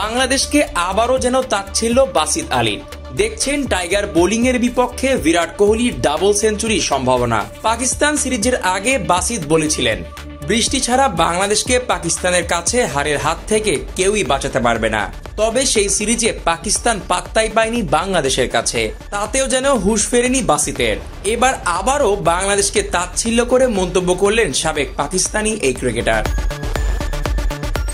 বাংলাদেশকে আবারও যেন তাচ্ছিল্য বাসিত আলীর। দেখছেন টাইগার বোলিং এর বিপক্ষে বিরাট কোহলির ডাবল সেঞ্চুরির সম্ভাবনা। পাকিস্তান সিরিজের আগে বাসিত বলেছিলেন, বৃষ্টি ছাড়া বাংলাদেশকে পাকিস্তানের কাছে হারের হাত থেকে কেউই বাঁচাতে পারবে না। তবে সেই সিরিজে পাকিস্তান পাত্তাই পায়নি বাংলাদেশের কাছে, তাতেও যেন হুঁশ ফেরেনি বাসিতের। এবার আবারও বাংলাদেশকে তাচ্ছিল্য করে মন্তব্য করলেন সাবেক পাকিস্তানি এই ক্রিকেটার।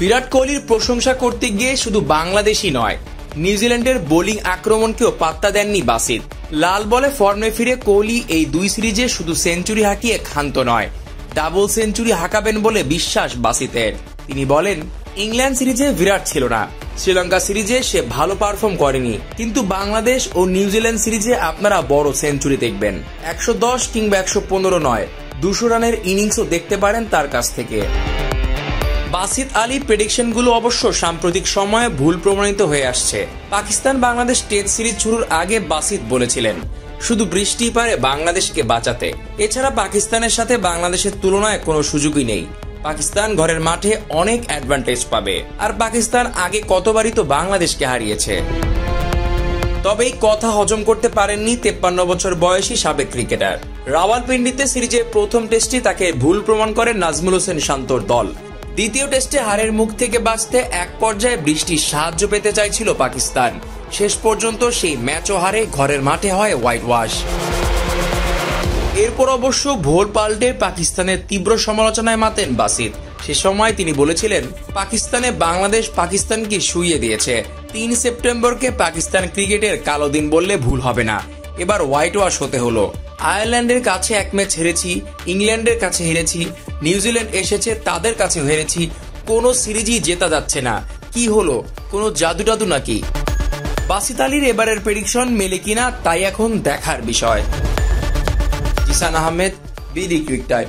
বিরাট কোহলির প্রশংসা করতে গিয়ে শুধু বাংলাদেশই নয়, নিউজিল্যান্ডের বোলিং আক্রমণকেও পাত্তা দেননি বাসিত। লাল বলে ফর্মে ফিরে কোহলি এই দুই সিরিজে শুধু সেঞ্চুরি হাঁকিয়ে ক্ষান্ত নয়, ডাবল সেঞ্চুরি হাঁকাবেন বলে বিশ্বাস বাসিতের। তিনি বলেন, ইংল্যান্ড সিরিজে বিরাট ছিল না, শ্রীলঙ্কা সিরিজে সে ভালো পারফর্ম করেনি, কিন্তু বাংলাদেশ ও নিউজিল্যান্ড সিরিজে আপনারা বড় সেঞ্চুরি দেখবেন। 110 কিংবা 115 নয়, 200 রানের ইনিংসও দেখতে পারেন তার কাছ থেকে। বাসিত আলী প্রেডিকশনগুলো অবশ্য সাম্প্রতিক সময়ে ভুল প্রমাণিত হয়ে আসছে। পাকিস্তান বাংলাদেশ টেস্ট সিরিজ শুরুর আগে বাসিত বলেছিলেন, শুধু বৃষ্টি পারে বাংলাদেশকে বাঁচাতে, এছাড়া পাকিস্তানের সাথে বাংলাদেশের তুলনায় কোনো সুযোগই নেই। পাকিস্তান ঘরের মাঠে অনেক অ্যাডভান্টেজ পাবে, আর পাকিস্তান আগে কতবারই তো বাংলাদেশকে হারিয়েছে। তবে এই কথা হজম করতে পারেননি 53 বছর বয়সী সাবেক ক্রিকেটার। রাওয়ালপিন্ডিতে সিরিজের প্রথম টেস্টে তাকে ভুল প্রমাণ করে নাজমুল হোসেন শান্তর দল। দ্বিতীয় টেস্টে হারের মুখ থেকে বাঁচতে এক পর্যায়ে বৃষ্টির সাহায্য পেতে চাইছিল পাকিস্তান। শেষ পর্যন্ত সেই ম্যাচও হারে ঘরের মাঠে হয় হোয়াইট ওয়াশ। এরপর অবশ্য ভোর পাল্টে পাকিস্তানের তীব্র সমালোচনায় মাতেন বাসিত। সে সময় তিনি বলেছিলেন, পাকিস্তানে বাংলাদেশ পাকিস্তানকে শুইয়ে দিয়েছে। 3 সেপ্টেম্বরকে পাকিস্তান ক্রিকেটের কালো দিন বললে ভুল হবে না। এবার হোয়াইট ওয়াশ হতে হলো। আয়ারল্যান্ডের কাছে এক ম্যাচ হেরেছি, ইংল্যান্ডের কাছে হেরেছি, নিউজিল্যান্ড এসেছে তাদের কাছে হেরেছি, কোনো সিরিজই জেতা যাচ্ছে না। কি হলো, কোনো জাদু টাদু নাকি? বাসিত আলীর এবারের প্রেডিকশন মেলে কিনা তাই এখন দেখার বিষয়। Zeeshan Ahmed, BD cric time.